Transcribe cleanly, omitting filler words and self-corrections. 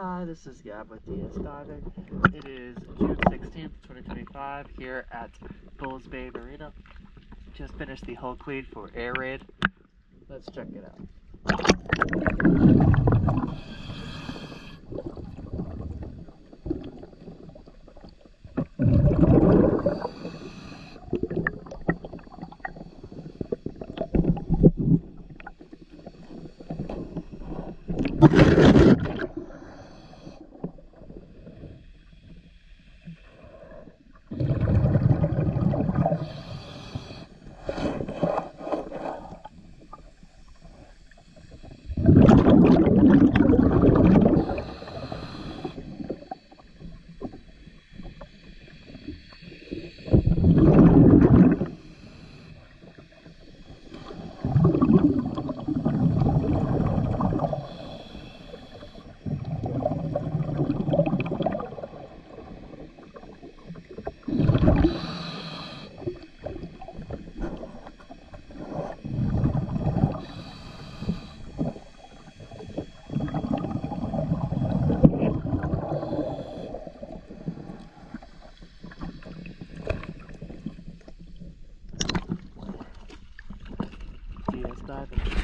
Hi, this is Gab with DS Diving. It is June 16th, 2025 here at Bulls Bay Marina. Just finished the hull clean for air raid. Let's check it out. DS Diving.